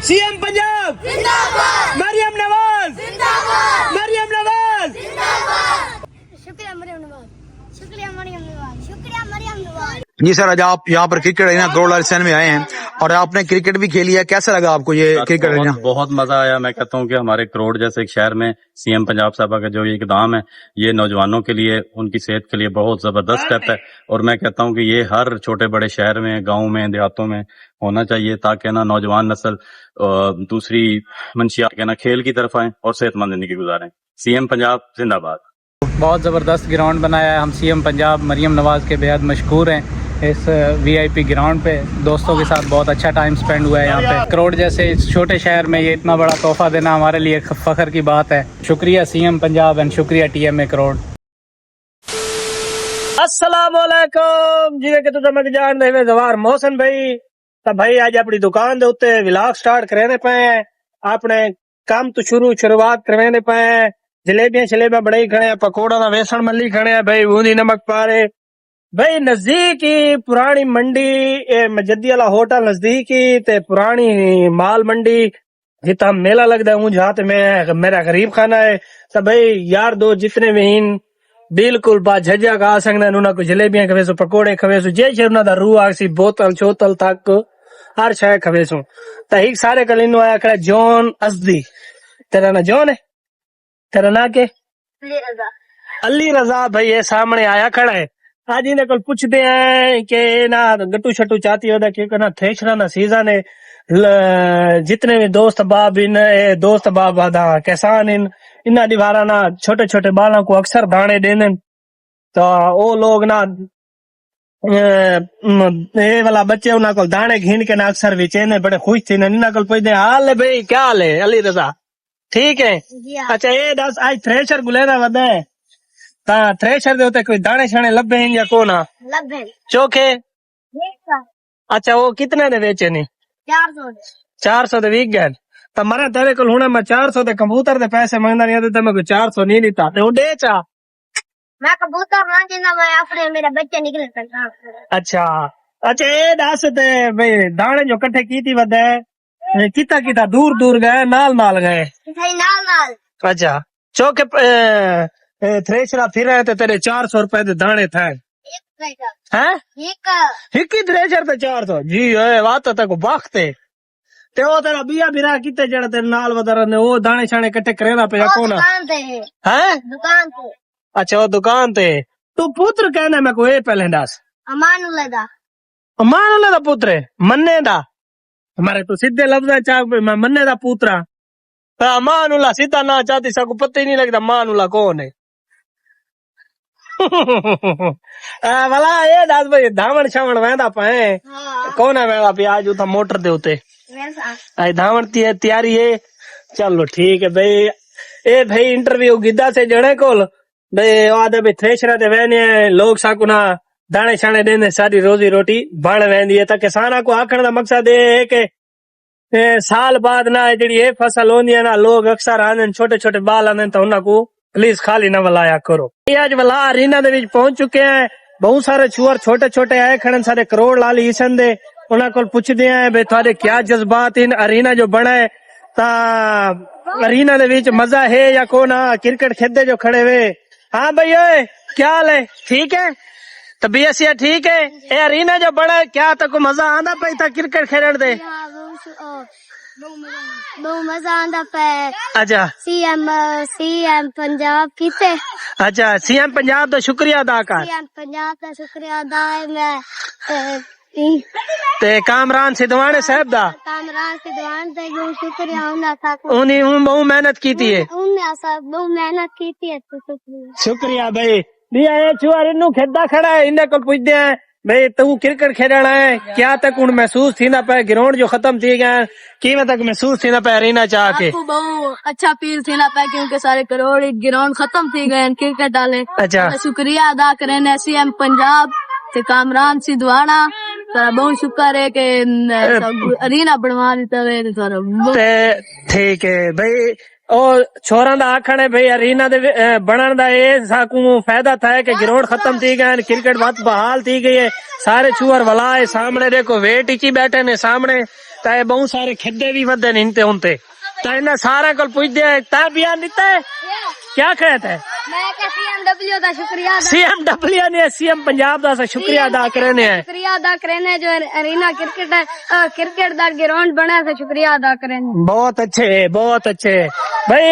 CM Punjab जिंदाबाद, मरियम नवाज जिंदाबाद, मरियम नवाज जिंदाबाद। शुक्रिया मरियम नवाज, शुक्रिया मरियम नवाज, शुक्रिया मरियम नवाज। जी सर, आज आप यहाँ पर क्रिकेट अरीना करोड़ लाल में आए हैं और आपने क्रिकेट भी खेली है, कैसा लगा आपको ये क्रिकेट अरीना? बहुत मजा आया। मैं कहता हूँ कि हमारे करोड़ जैसे एक शहर में सीएम पंजाब साहब का जो ये इकदाम है, ये नौजवानों के लिए, उनकी सेहत के लिए बहुत जबरदस्त स्टेप है। और मैं कहता हूँ कि ये हर छोटे बड़े शहर में, गाँव में, देहातों में होना चाहिए, ताकि ना नौजवान नस्ल दूसरी मंशियात के ना खेल की तरफ आए और सेहतमंद जिंदगी गुजारें। सीएम पंजाब जिंदाबाद। बहुत ज़बरदस्त ग्राउंड बनाया है। हम सीएम पंजाब मरियम नवाज़ के बेहद मशहूर हैं। इस वीआईपी ग्राउंड पे दोस्तों के साथ बहुत अच्छा टाइम स्पेंड हुआ है। यहाँ पे करोड़ जैसे इस छोटे शहर में ये इतना बड़ा तोहफा देना हमारे लिए फख्र की बात है। शुक्रिया सीएम पंजाब एंड शुक्रिया टीएमए करोड़। अस्सलाम वालेकुम जी के तुझे मैं जान रहे जवार मोहसन भाई। तो भाई आज अपनी दुकान दे उत्ते व्लॉग स्टार्ट करने पे आपने काम तो शुरुआत करने पे जलेबियां बड़े खड़े हैं, पकौड़ा का बेसन मल्ली खड़े हैं भाई, बूंदी नमक पारे भाई। नजदीक ही पुरानी मंडी मजदी वाला होटल नजदीक ही ते पुरानी माल मंडी जितना मेला लगता है जहाँ में मेरा गरीब खाना है। तो भाई यार दो जितने भी इन बिल्कुल बा झज्जा खा सकते हैं, को जलेबियां खवेसो, पकौड़े खवेसो, जे उन्होंने रूह आसी बोतल चोतल तक हर शय खवेसो। तो एक सारे कल इन आया खड़ा जॉन असदी, तेरा ना जॉन है, तेरा ना के अली रजा भाई ये सामने आया खड़ा है। आज इन्हें कल पूछते हैं कि ना गट्टू शट्टू चाहती होता क्योंकि ना थ्रेशरा ना सीजन है, जितने भी दोस्त बाब इन दोस्त बाब आधा किसान इन इन्ना दीवारा ना छोटे छोटे बालों को अक्सर दाने देने। तो वो लोग ना ये वाला बच्चे उन्हें को दाने घीन के ना अक्सर बेचे बड़े खुश थे। इन्हें को पूछते हाल है भाई, क्या हाल है अली रजा? ठीक है। अच्छा ये दस आज थ्रेशर गुलेना वदा है ता थ्रेशर दे होते कोई दाने शाने लब्बे हैं या कोना लब्बे चोखे? अच्छा वो कितने ने बेचे ने? 400 दे वीक गए। तो मरा तेरे को हुणे मैं 400 दे कबूतर दे पैसे मांगदा नहीं ते मैं 400 नहीं लीता ते उडे चा मैं कबूतर ना जिना मैं अपने मेरे बच्चे निकले थे। अच्छा अच्छा ये दस ते भाई दाने जो इकट्ठे कीती वदे किता किता दूर दूर गए नाल गए? नाल। अच्छा चौके थ्रेशरा फिर रहे थे तेरे 400 रुपए दे दाने थे हैं? एक ही थ्रेशर पे 400 जी बात तक बाखते ते वो तेरा बिया बिरा किते जड़ा तेरे नाल वदर ने वो दाने शाने इकट्ठे करेना पे कोना हैं? दुकान पे। अच्छा वो दुकान ते तू पुत्र कहना मैं को पहले दस अमानुल्लाह दा पुत्र है मन्ने दा? हमारे तो सीधे लफ्ज चाक मैं मन्ने दा पुत्रा। अमानुल्लाह सीधा ना चाहती सबको पता ही नहीं लगता अमानुल्लाह कौन है। भला ये दस भाई धावण छावण वहदा पाए कौन है वहदा पे आज उता मोटर दे उते आज धावण तैयारी है। चलो ठीक है भाई। ए भाई इंटरव्यू गिद्दा से जड़े कोल भाई आदे भाई थ्रेशरा दे वहने लोग साकुना दाने शाने देने सारी रोजी रोटी बन वेंदी है। तो किसाना को आखण दा मकसद है कि साल बाद ना जी ये फसल होंदी है ना लोग अक्सर आंदे छोटे छोटे बाल आंदे तो उन्हां को प्लीज खाली ना वलाया करो। ये आज वला अरीना दे विच पहुंच चुके हैं। बहुत सारे छुअर छोटे छोटे आए खड़े सारे करोड़ लाली ईसन दे उन्हां को पूछदे हैं भाई थारे क्या जज्बात इन अरीना जो बना है ता अरीना दे विच मजा है या कोना क्रिकेट खेदे जो खड़े हुए। हाँ भाई ओए क्या हाल है? ठीक है तबीयत से ठीक है? ए अरीना जो बड़ा है क्या तक मजा आंदा पे था क्रिकेट खेलण दे? बहुत मजा आंदा पे। अच्छा सीएम पंजाब कीते। अच्छा सीएम पंजाब दा शुक्रिया अदा कर। सीएम पंजाब दा शुक्रिया अदा है मैं ते कामरान सिद्धवाने साहब दा कामरान सिद्धवान दे शुक्रिया उन्हें साथ उन्हीं बहुत मेहनत की थी उन्हें सब बहुत मेहनत की थी। शुक्रिया भाई। दिया ये छुआर इन्नू खेदा खड़ा है इन्हें को पूछते हैं भाई तू क्रिकेट खेलना है क्या तक उन महसूस थी ना पे ग्राउंड जो खत्म थी गए कि तक महसूस थी ना पे अरीना चाह के? बहुत अच्छा फील थी ना पे क्योंकि सारे करोड़ ग्राउंड खत्म थी गए क्रिकेट डाले। अच्छा शुक्रिया अदा करें सीएम पंजाब ते कामरान सिद्धवाना तारा बहुत शुक्र है कि अरीना बनवा दी तवे तारा। ठीक है भाई ਉਹ ਛੋਰਾਂ ਦਾ ਆਖਣ ਹੈ ਭਈ ਅਰੀਨਾ ਦੇ ਬਣਨ ਦਾ ਇਹ ਸਾਕੂ ਫਾਇਦਾ था कि ग्राउंड खत्म थी गए क्रिकेट बहुत बहाल थी गई है सारे छुअर वाला है सामने देखो वेट ही बैठे ने सामने ते बहुत सारे खिद्दे भी वधे ने इनते उनते ते इन्हें सारा कल पूछदे ता बयान दिता है क्या कहता है मैं के सीएमडब्ल्यू का शुक्रिया सीएमडब्ल्यू ने सीएम पंजाब दा शुक्रिया अदा करने है शुक्रिया अदा करने जो अरीना क्रिकेट दा ग्राउंड बना से शुक्रिया अदा करने बहुत अच्छे भाई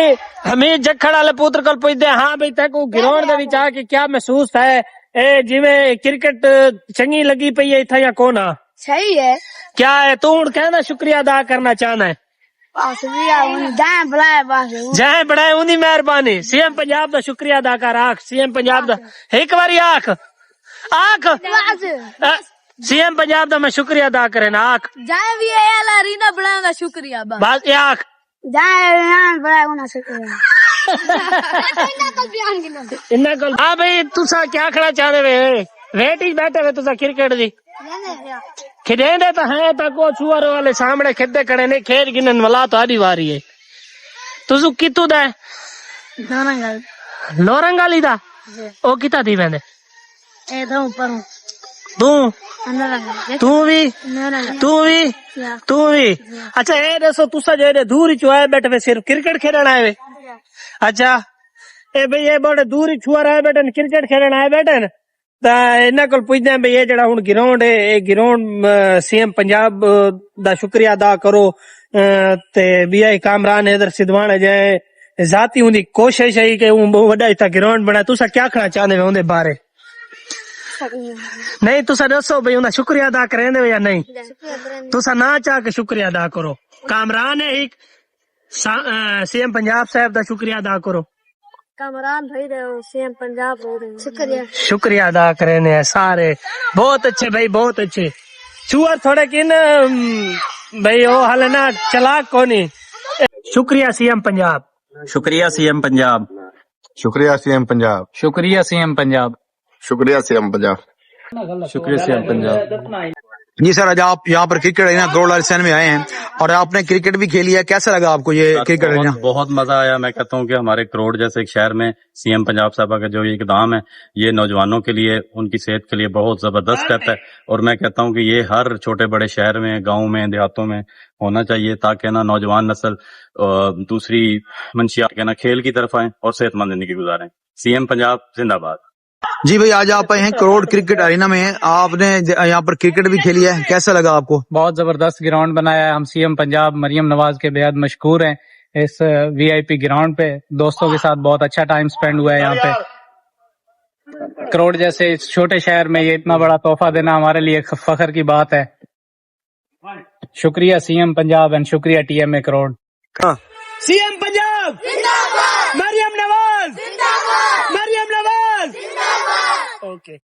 हमीद जखड़ वाले पुत्र कल पूछदे हाँ भाई तेको ग्राउंड दे विच आके क्या महसूस है ए जिवें क्रिकेट चंगी लगी पई है इत्थे या कोना सही है क्या है तू हुण कहना शुक्रिया अदा करना चाहना है शुक्रिया जाए बुलाए बस जय बड़ाए उन्दी मेहरबानी सीएम पंजाब दा शुक्रिया अदा कर आख सीएम पंजाब दा एक बारी आख सीएम पंजाब दा मैं शुक्रिया अदा करे ना आख जाए भी है यार अरीना बनाने का शुक्रिया बस बस ये आख जाए बुलाए उन्हें शुक्रिया इन्ना कल हाँ भाई तुसा क्या आखना चाहते वे वेट ही बैठे वे तुसा क्रिकेट दी खेडेंदे तो है तको छुआरे वाले सामने खेदे खड़े ने खेल गिनन वाला तो आदी वारी है तुसु कितु दा लोरंगाली दा ओ किता दी वेंदे ए तो ऊपर तू भी अच्छा ये दसो तुसा जेडे दूर ही चुआए बैठे वे सिर्फ क्रिकेट खेलण आए वे अच्छा ए भाई ये बड़े दूर ही छुआ आए बैठे क्रिकेट खेलण आए बैठे ता इन्हां कोल पुछदे भाई ये जेड़ा हुण ग्राउंड है ये ग्राउंड सीएम पंजाब दा शुक्रिया अदा करो ते बीआई कामरान हैदर सिद्धवाना जाए जाती उनकी कोशिश है कि वो वड्डा इतना ग्राउंड बना तुसा क्या आखना चाहते हो उनके बारे नहीं तुसा दसो भाई उनका शुक्रिया अदा करेंदे या नहीं तुसा ना चाह के शुक्रिया अदा करो कामरान है एक सीएम पंजाब साहब दा शुक्रिया अदा करो कामरान भाई सीएम पंजाब शुक्रिया शुक्रिया अदा करेने सारे बहुत अच्छे भाई बहुत अच्छे छुआ थोड़े किन भाई वो हाल ना चलाक कोनी शुक्रिया सीएम पंजाब शुक्रिया सीएम पंजाब शुक्रिया सीएम पंजाब शुक्रिया सीएम पंजाब शुक्रिया सीएम पंजाब शुक्रिया सीएम पंजाब जी सर, आज आप यहाँ पर क्रिकेट अरीना करोड़ लाल में आए हैं और आपने क्रिकेट भी खेली है, कैसा लगा आपको ये क्रिकेट अरीना? बहुत मजा आया। मैं कहता हूँ कि हमारे करोड़ जैसे एक शहर में सीएम पंजाब साहब का जो ये इकदाम है ये नौजवानों के लिए, उनकी सेहत के लिए बहुत जबरदस्त स्टेप है। और मैं कहता हूँ कि ये हर छोटे बड़े शहर में, गाँव में, देहातों में होना चाहिए ताकि ना नौजवान नस्ल दूसरी मंशियात के ना खेल की तरफ आए और सेहतमंद जिंदगी गुजारें। सीएम पंजाब जिंदाबाद। जी भाई, आज आप आए हैं करोड़ क्रिकेट अरीना में, आपने यहाँ पर क्रिकेट भी खेली है, कैसा लगा आपको? बहुत जबरदस्त ग्राउंड बनाया है। हम सीएम पंजाब मरियम नवाज के बेहद मशहूर हैं इस वीआईपी ग्राउंड पे। दोस्तों के साथ बहुत अच्छा टाइम स्पेंड हुआ है यहाँ पे। करोड़ जैसे इस छोटे शहर में ये इतना बड़ा तोहफा देना हमारे लिए फख्र की बात है। शुक्रिया सीएम पंजाब एंड शुक्रिया टीएमए करोड़। सीएम पंजाब जिंदाबाद, मरियम नवाज जिंदाबाद, मरियम नवाज जिंदाबाद। ओके।